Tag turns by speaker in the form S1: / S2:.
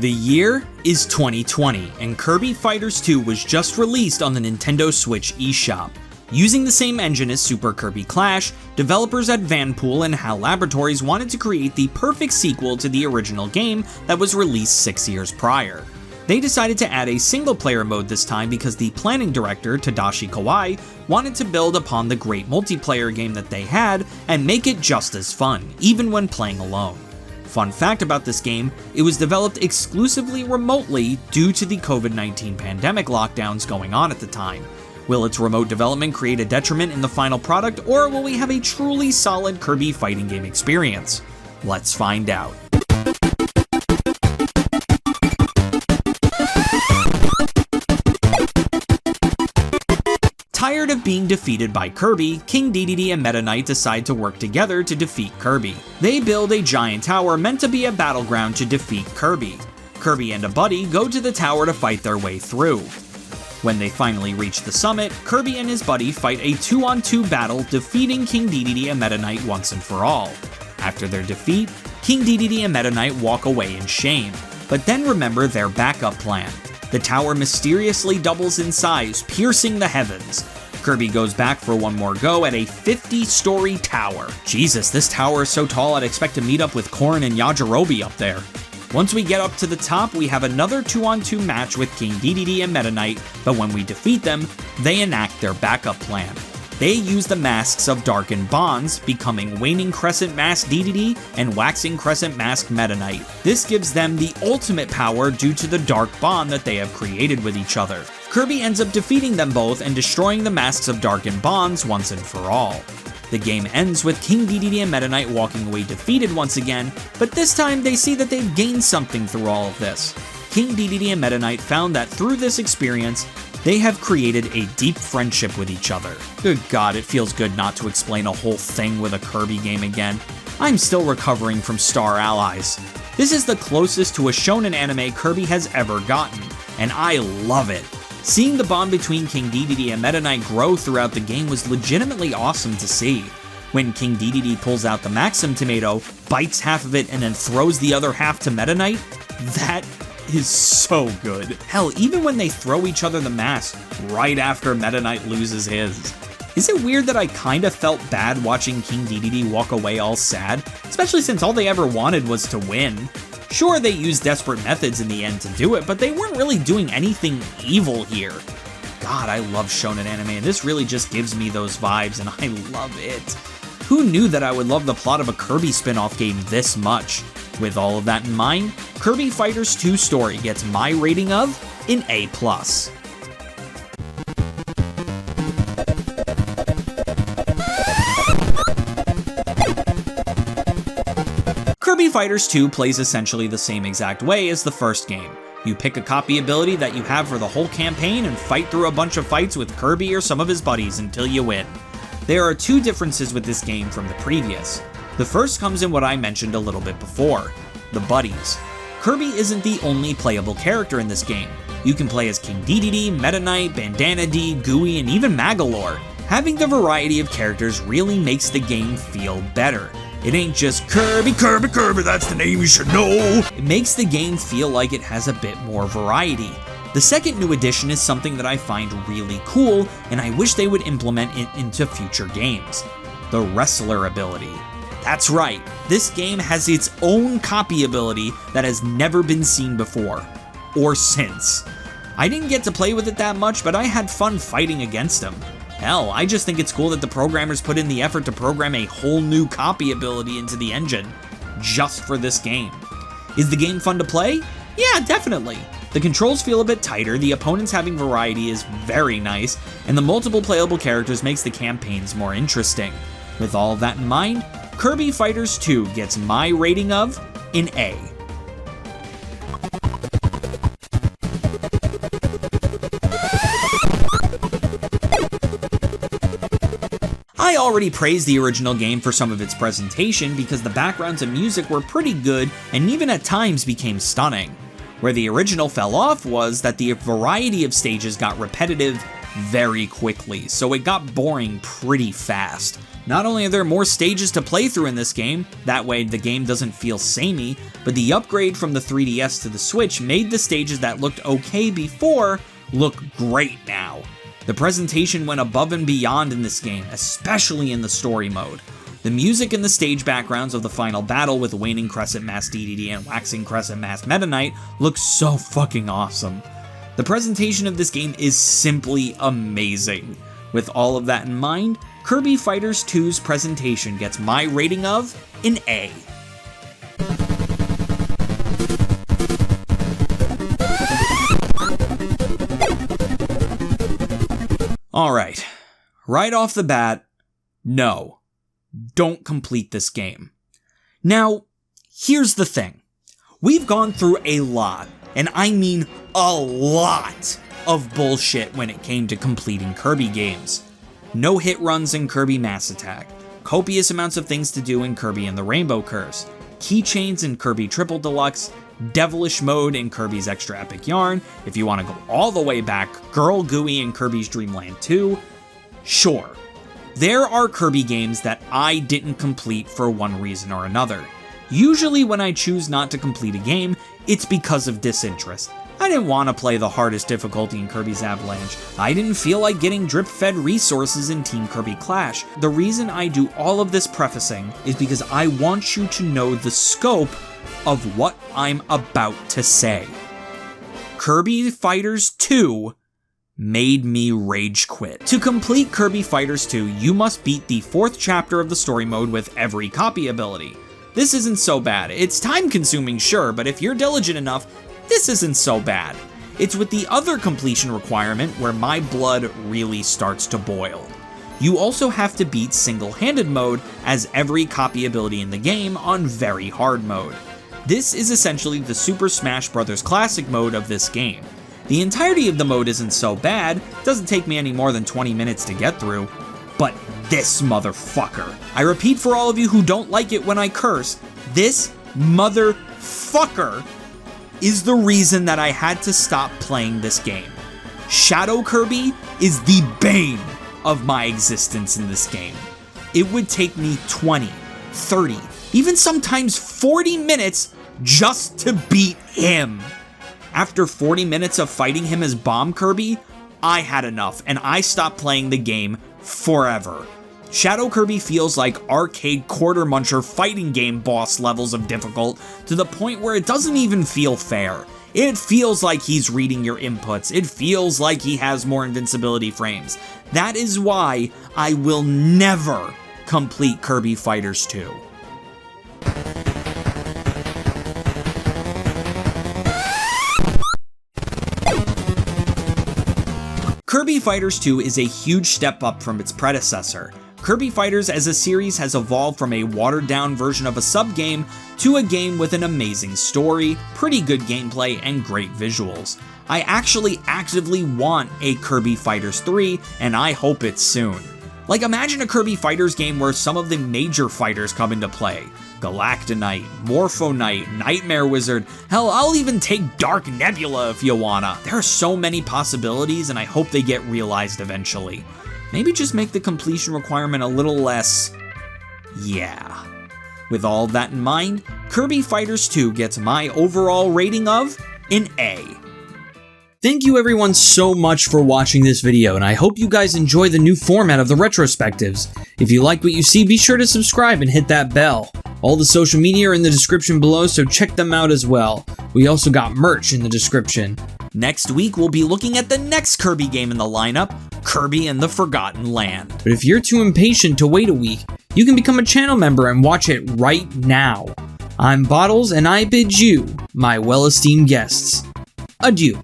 S1: The year is 2020, and Kirby Fighters 2 was just released on the Nintendo Switch eShop. Using the same engine as Super Kirby Clash, developers at Vanpool and HAL Laboratories wanted to create the perfect sequel to the original game that was released 6 years prior. They decided to add a single-player mode this time because the planning director, Tadashi Kawai, wanted to build upon the great multiplayer game that they had and make it just as fun, even when playing alone. Fun fact about this game, it was developed exclusively remotely due to the COVID-19 pandemic lockdowns going on at the time. Will its remote development create a detriment in the final product, or will we have a truly solid Kirby fighting game experience? Let's find out. Tired of being defeated by Kirby, King Dedede and Meta Knight decide to work together to defeat Kirby. They build a giant tower meant to be a battleground to defeat Kirby. Kirby and a buddy go to the tower to fight their way through. When they finally reach the summit, Kirby and his buddy fight a 2-on-2 battle, defeating King Dedede and Meta Knight once and for all. After their defeat, King Dedede and Meta Knight walk away in shame, but then remember their backup plan. The tower mysteriously doubles in size, piercing the heavens. Kirby goes back for one more go at a 50-story tower. Jesus, this tower is so tall I'd expect to meet up with Korn and Yajirobe up there. Once we get up to the top, we have another 2-on-2 match with King Dedede and Meta Knight, but when we defeat them, they enact their backup plan. They use the masks of Darkened Bonds, becoming Waning Crescent Mask Dedede and Waxing Crescent Mask Meta Knight. This gives them the ultimate power due to the dark bond that they have created with each other. Kirby ends up defeating them both and destroying the masks of Darkened Bonds once and for all. The game ends with King Dedede and Meta Knight walking away defeated once again, but this time they see that they've gained something through all of this. King Dedede and Meta Knight found that through this experience, they have created a deep friendship with each other. Good God, it feels good not to explain a whole thing with a Kirby game again. I'm still recovering from Star Allies. This is the closest to a shonen anime Kirby has ever gotten, and I love it. Seeing the bond between King Dedede and Meta Knight grow throughout the game was legitimately awesome to see. When King Dedede pulls out the Maxim tomato, bites half of it, and then throws the other half to Meta Knight, that is so good. Hell, even when they throw each other the mask right after Meta Knight loses his. Is it weird that I kinda felt bad watching King Dedede walk away all sad, especially since all they ever wanted was to win? Sure, they used desperate methods in the end to do it, but they weren't really doing anything evil here. God, I love shonen anime, and this really just gives me those vibes, and I love it. Who knew that I would love the plot of a Kirby spin-off game this much? With all of that in mind, Kirby Fighters 2 Story gets my rating of an A+. Kirby Fighters 2 plays essentially the same exact way as the first game. You pick a copy ability that you have for the whole campaign and fight through a bunch of fights with Kirby or some of his buddies until you win. There are two differences with this game from the previous. The first comes in what I mentioned a little bit before, the buddies. Kirby isn't the only playable character in this game. You can play as King Dedede, Meta Knight, Bandana D, Gooey, and even Magolor. Having the variety of characters really makes the game feel better. It ain't just Kirby, Kirby, Kirby, that's the name you should know. It makes the game feel like it has a bit more variety. The second new addition is something that I find really cool, and I wish they would implement it into future games. The Wrestler ability. That's right, this game has its own copy ability that has never been seen before, or since. I didn't get to play with it that much, but I had fun fighting against him. Hell, I just think it's cool that the programmers put in the effort to program a whole new copy ability into the engine, just for this game. Is the game fun to play? Yeah, definitely. The controls feel a bit tighter, the opponents having variety is very nice, and the multiple playable characters makes the campaigns more interesting. With all of that in mind, Kirby Fighters 2 gets my rating of an A. I already praised the original game for some of its presentation because the backgrounds and music were pretty good and even at times became stunning. Where the original fell off was that the variety of stages got repetitive very quickly, so it got boring pretty fast. Not only are there more stages to play through in this game, that way the game doesn't feel samey, but the upgrade from the 3DS to the Switch made the stages that looked okay before look great now. The presentation went above and beyond in this game, especially in the story mode. The music and the stage backgrounds of the final battle with Waning Crescent Mass DDD and Waxing Crescent Mass Meta Knight look so fucking awesome. The presentation of this game is simply amazing. With all of that in mind, Kirby Fighters 2's presentation gets my rating of an A. Alright, right off the bat, no, don't complete this game. Now, here's the thing. We've gone through a lot, and I mean a lot, of bullshit when it came to completing Kirby games. No hit runs in Kirby Mass Attack, copious amounts of things to do in Kirby and the Rainbow Curse, keychains in Kirby Triple Deluxe, devilish mode in Kirby's Extra Epic Yarn, if you want to go all the way back, Girl Gooey in Kirby's Dream Land 2. Sure, there are Kirby games that I didn't complete for one reason or another. Usually when I choose not to complete a game, it's because of disinterest. I didn't want to play the hardest difficulty in Kirby's Avalanche. I didn't feel like getting drip-fed resources in Team Kirby Clash. The reason I do all of this prefacing is because I want you to know the scope of what I'm about to say. Kirby Fighters 2 made me rage quit. To complete Kirby Fighters 2, you must beat the 4th chapter of the story mode with every copy ability. This isn't so bad. It's time consuming, sure, but if you're diligent enough, this isn't so bad. It's with the other completion requirement where my blood really starts to boil. You also have to beat single-handed mode as every copy ability in the game on very hard mode. This is essentially the Super Smash Bros. Classic mode of this game. The entirety of the mode isn't so bad, doesn't take me any more than 20 minutes to get through, but this motherfucker. I repeat for all of you who don't like it when I curse, this motherfucker is the reason that I had to stop playing this game. Shadow Kirby is the bane of my existence in this game. It would take me 20, 30, even sometimes 40 minutes just to beat him. After 40 minutes of fighting him as Bomb Kirby, I had enough and I stopped playing the game forever. Shadow Kirby feels like arcade quarter muncher fighting game boss levels of difficult to the point where it doesn't even feel fair. It feels like he's reading your inputs. It feels like he has more invincibility frames. That is why I will never complete Kirby Fighters 2. Kirby Fighters 2 is a huge step up from its predecessor. Kirby Fighters as a series has evolved from a watered-down version of a sub-game to a game with an amazing story, pretty good gameplay, and great visuals. I actually actively want a Kirby Fighters 3, and I hope it's soon. Like, imagine a Kirby Fighters game where some of the major fighters come into play. Galactonite, Morpho Knight, Nightmare Wizard, hell, I'll even take Dark Nebula if you wanna. There are so many possibilities, and I hope they get realized eventually. Maybe just make the completion requirement a little less, yeah. With all that in mind, Kirby Fighters 2 gets my overall rating of an A. Thank you everyone so much for watching this video, and I hope you guys enjoy the new format of the retrospectives. If you like what you see, be sure to subscribe and hit that bell. All the social media are in the description below, so check them out as well. We also got merch in the description. Next week, we'll be looking at the next Kirby game in the lineup, Kirby and the Forgotten Land. But if you're too impatient to wait a week, you can become a channel member and watch it right now. I'm Bottles, and I bid you, my well-esteemed guests, adieu.